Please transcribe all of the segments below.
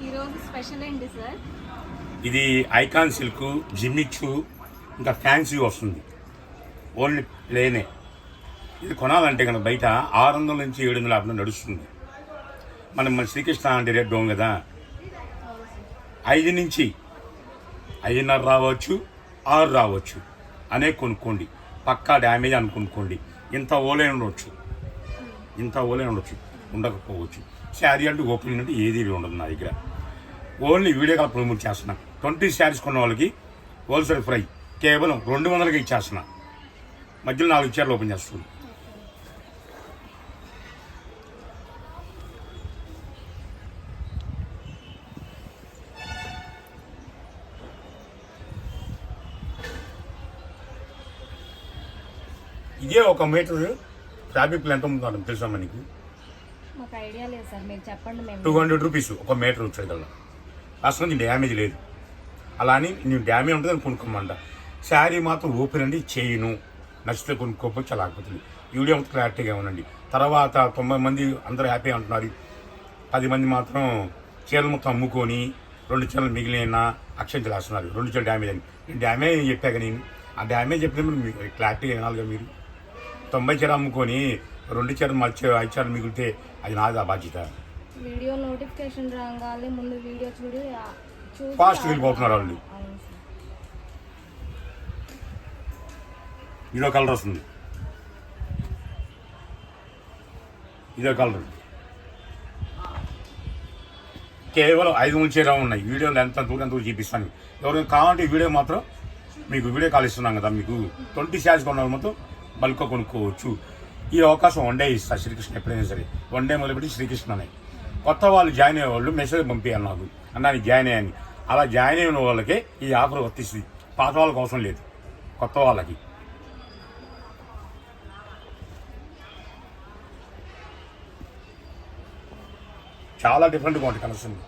ఈరోజు స్పెషల్ ఏంటి సార్? ఇది ఐకాన్ సిల్క్, జిమ్మిచ్చు, ఇంకా ఫ్యాన్సీ వస్తుంది. ఓన్లీ ప్లేనే. ఇది కొనాలంటే కనుక బయట 600 నుంచి 750 నడుస్తుంది. మన శ్రీకృష్ణ అంటే రేట్ డౌన్ కదా. 5 నుంచి 5.5 రావచ్చు, 6 రావచ్చు అనే కొనుక్కోండి. పక్కా డ్యామేజ్ అని కొనుక్కోండి. ఇంత ఓలే ఉండొచ్చు, ఉండకపోవచ్చు. శారీ అంటే ఓపెనింగ్ అంటే ఏది ఉండదు నా దగ్గర. ఓన్లీ వీడియో కాల్ ప్రమోట్ చేస్తున్నా. 20 శారీస్ కొన్న వాళ్ళకి హోల్సేల్ ఫ్రై కేవలం 200కి ఇచ్చేస్తున్నా. మధ్యలో 4 చీరలు ఓపెన్ చేస్తుంది. ఇదే 1 మీటర్ ఫ్యాబ్రిక్ ఎంత ఉంటుందో తెలుసా మనకి? మాకు ఐడియా లేదు సార్, మీరు చెప్పండి. 200 రూపీస్ 1 మీటర్ వచ్చేదల్లా. అసలు నీ డ్యామేజ్ లేదు. అలా అని నేను డ్యామేజ్ ఉంటుందని కొనుక్కోమంట. శారీ మాత్రం ఓపెన్ అండి, చేయను. నచ్చితే కొనుక్కోవచ్చు, లేకపోతుంది. వీడియో మొత్తం క్లారిటీగా ఉండండి. తర్వాత 90 మంది అందరూ హ్యాపీ అంటున్నారు. 10 మంది మాత్రం చీరలు మొత్తం అమ్ముకొని 2 చీరలు మిగిలిన అక్షంతలు వేస్తున్నారు. 2 చీరలు డ్యామేజ్ అని. నేను డ్యామేజ్ చెప్పాక నేను ఆ డ్యామేజ్ చెప్పినప్పుడు మీకు క్లారిటీగా వినాలిగా. మీరు 90 చీర అమ్ముకొని 2 చీరలు మర్చి 5 చీరలు మిగిలితే అది నాది ఆ బాధ్యత. వీడియో నోటిఫికేషన్ రాగానే ముందు వీడియో చూసి ఫాస్ట్ వెళ్ళిపోతున్నారు వాళ్ళు. ఇదో కలర్ వస్తుంది, ఇదో కలర్. కేవలం 5 చీర ఉన్నాయి. వీడియోలో ఎంత దూరం చూపిస్తాను. ఎవరైనా కావాలంటే ఈ వీడియో మాత్రం మీకు వీడియో కాల్ ఇస్తున్నాం కదా. మీకు 20 శారీస్ కొన్న వాళ్ళు మొత్తం బల్క్ కొనుక్కోవచ్చు. ఈ అవకాశం 1 డే ఇస్తా. శ్రీకృష్ణ ఎప్పుడైనా సరే 1 డే మొదలుపెట్టి శ్రీకృష్ణనే. కొత్త వాళ్ళు జాయిన్ అయ్యే వాళ్ళు మెసేజ్ పంపించాలి నాకు, అన్నా జాయిన్ అయ్యాని. అలా జాయిన్ అయిన వాళ్ళకే ఈ ఆఫర్ వర్తిస్తుంది. పాత వాళ్ళకి అవసరం లేదు, కొత్త వాళ్ళకి. చాలా డిఫరెంట్గా ఉంటుంది కలెక్షన్.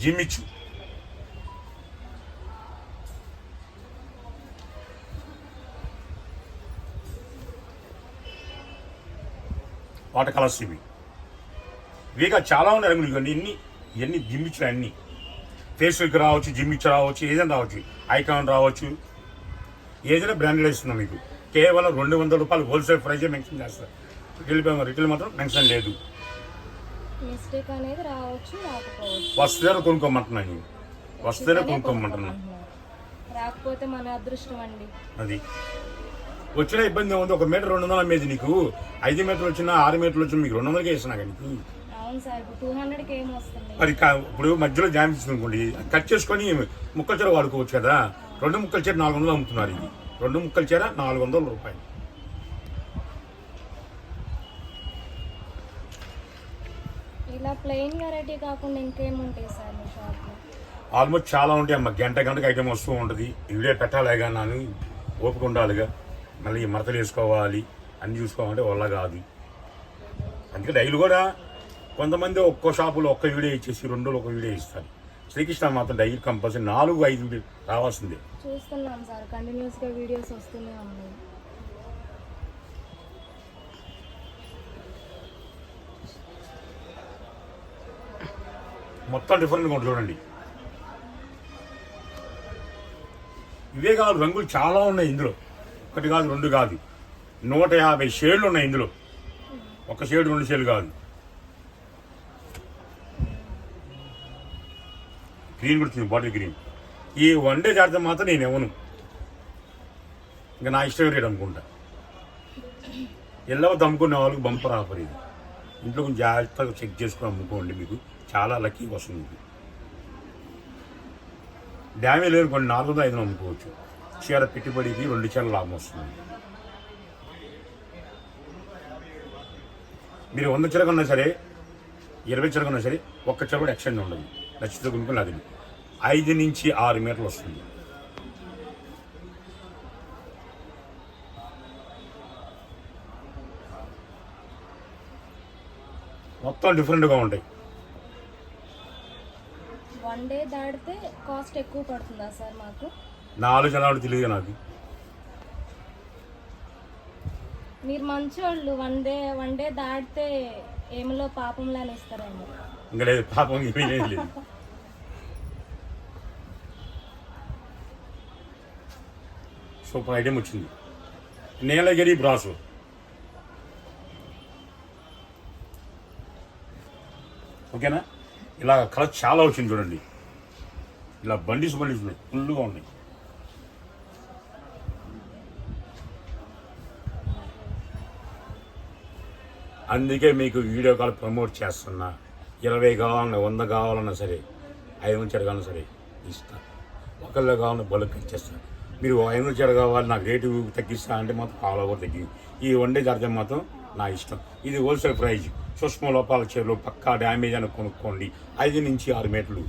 జిమ్మిచ్చు, వాటర్ కలర్స్ ఇవిగా చాలా ఉన్నాయి రంగులు. ఇవన్నీ జిమ్మిచ్చులు. అన్నీ ఫేస్బుక్ రావచ్చు, జిమ్మిచ్చు రావచ్చు, ఏదైనా రావచ్చు, ఐకాన్ రావచ్చు, ఏదైనా బ్రాండెడ్ ఇస్తున్నాం మీకు. కేవలం 200 రూపాయలు హోల్సేల్ ప్రైజే మెన్షన్ చేస్తారు. రిటైల్ మాత్రం మెన్షన్ లేదు. మిస్టేక్ అనేది రావచ్చు, వస్తేనే కొనుక్కోమంటున్నాను. వస్తేనే కొనుక్కోమంటున్నా. రాకపోతే మన అదృష్టం అండి. అది వచ్చిన ఇబ్బంది ఉంది. 1 మీటర్ 200 అమ్మేది నీకు. 5 మీటర్లు వచ్చినా 6 మీటర్లు వచ్చినా మీకు 200కే ఇస్తున్నా నీకు. అవును సార్, 200కి ఏం వస్తుంది? మరి ఇప్పుడు మధ్యలో జామ్ తీసుకోండి, కట్ చేసుకొని ముక్కల చీర వాడుకోవచ్చు కదా. 2 ముక్కల చీర 400 అమ్ముతున్నారు. ఇది 2 ముక్కల చీర 400 రూపాయలు. ఇలా ప్లెయిన్ వెరైటీ కాకుండా ఇంకేముంటాయి సార్ మీ షాప్లో? ఆల్మోస్ట్ చాలా ఉంటాయి అమ్మ. గంటకి ఐటమ్ వస్తూ ఉంటుంది. వీడియో పెట్టాలిగా, నాను ఓపిక ఉండాలిగా. మళ్ళీ మడతలు వేసుకోవాలి, అన్ని చూసుకోవాలంటే వల్ల కాదు. అందుకే డైలీ కూడా కొంతమంది ఒక్కో షాపులో 1 వీడియో ఇచ్చేసి 2 రోజులు 1 వీడియో ఇస్తారు. శ్రీకృష్ణ మాత్రం డైలీ కంపల్సరీ 4-5 వీడియో రావాల్సిందే. చూస్తున్నాం సార్, కంటిన్యూస్గా వీడియోస్ వస్తూనే ఉన్నాయి. మొత్తం డిఫరెంట్గా ఉంటుంది చూడండి. ఇవే కాదు, రంగులు చాలా ఉన్నాయి ఇందులో. 1 కాదు 2 కాదు, 150 షేడ్లు ఉన్నాయి ఇందులో. 1 షేడ్ 2 షేడ్లు కాదు. గ్రీన్ కుడుతుంది, బాటిల్ గ్రీన్. ఈ 1 డే జాగ్రత్త మాత్రం నేను ఇవ్వను. ఇంకా నా ఇష్టం రేట్ అనుకుంటా. ఎల్లవ అమ్ముకునే వాళ్ళకి బంపర్ ఆఫర్ ఇది. ఇంట్లో కొంచెం జాగ్రత్తగా చెక్ చేసుకుని అమ్ముకోండి. మీకు చాలా లక్కీ వస్తుంది. డ్యామేజ్ లేని కొన్ని 400-500 అమ్ముకోవచ్చు. చీర పెట్టుబడికి 2 చీరల లాభం వస్తుంది. మీరు 100 చీర కన్నా సరే, 20 చీర కన్నా సరే, 1 చీర కూడా ఎక్స్చేంజ్ ఉండదు. నచ్చితే కొనుక్కొని అది 5 నుంచి 6 మీటర్లు వస్తుంది. మొత్తం డిఫరెంట్గా ఉంటాయి. వన్ డే దాటితే కాస్ట్ ఎక్కువ పడుతుందా సార్ మాకు? 4 జనాలు తెలియదు నాకు. మీరు మంచోళ్ళు వన్ డే దాటితే ఏమిలో పాపంలానే ఇస్తారండి. ఇంకా లేదు పాపం ఏమీ లేదు. సూపర్ ఐటెం వచ్చింది, నీలగిరి బ్రాసు. ఓకేనా, ఇలా కలర్ చాలా వచ్చింది చూడండి, ఇలా బండిస్ ఉన్నాయి, ఫుల్గా ఉన్నాయి. అందుకే మీకు వీడియో కాల్ ప్రమోట్ చేస్తున్నా. 20 కావాలన్నా 100 కావాలన్నా సరే, 500 చీర కావాలన్నా సరే ఇస్తాను. ఒకళ్ళు కావాలన్నా బల్క్ ఇచ్చేస్తాను. మీరు 500 చీర కావాలి నాకు రేటు తగ్గిస్తా అంటే మాత్రం పావులా కూడా తగ్గి. ఈ వన్ డే చార్జర్ మాత్రం నా ఇష్టం. ఇది హోల్సేల్ ప్రైజ్. సూక్ష్మ లోపాల చీరలు పక్కా డ్యామేజ్ అని కొనుక్కోండి. 5 నుంచి 6 మీటర్లు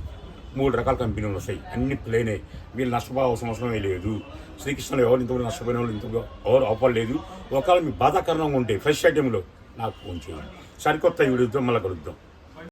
3 రకాల కంపెనీలు వస్తాయి, అన్ని ప్లేనే. మీరు నష్టపోవాల్సిన అవసరమే లేదు. శ్రీకృష్ణులు ఎవరు ఇంతకుముందు నష్టపోయిన వాళ్ళు ఇంతకు ఎవరు అవ్వలేదు. ఒకవేళ మీ బాధాకరణంగా ఉంటే ఫ్రెష్ ఐటెంలో నాకు ఫోన్ చేయండి. సరికొత్త వీడియోతో మళ్ళీ కలుద్దాం.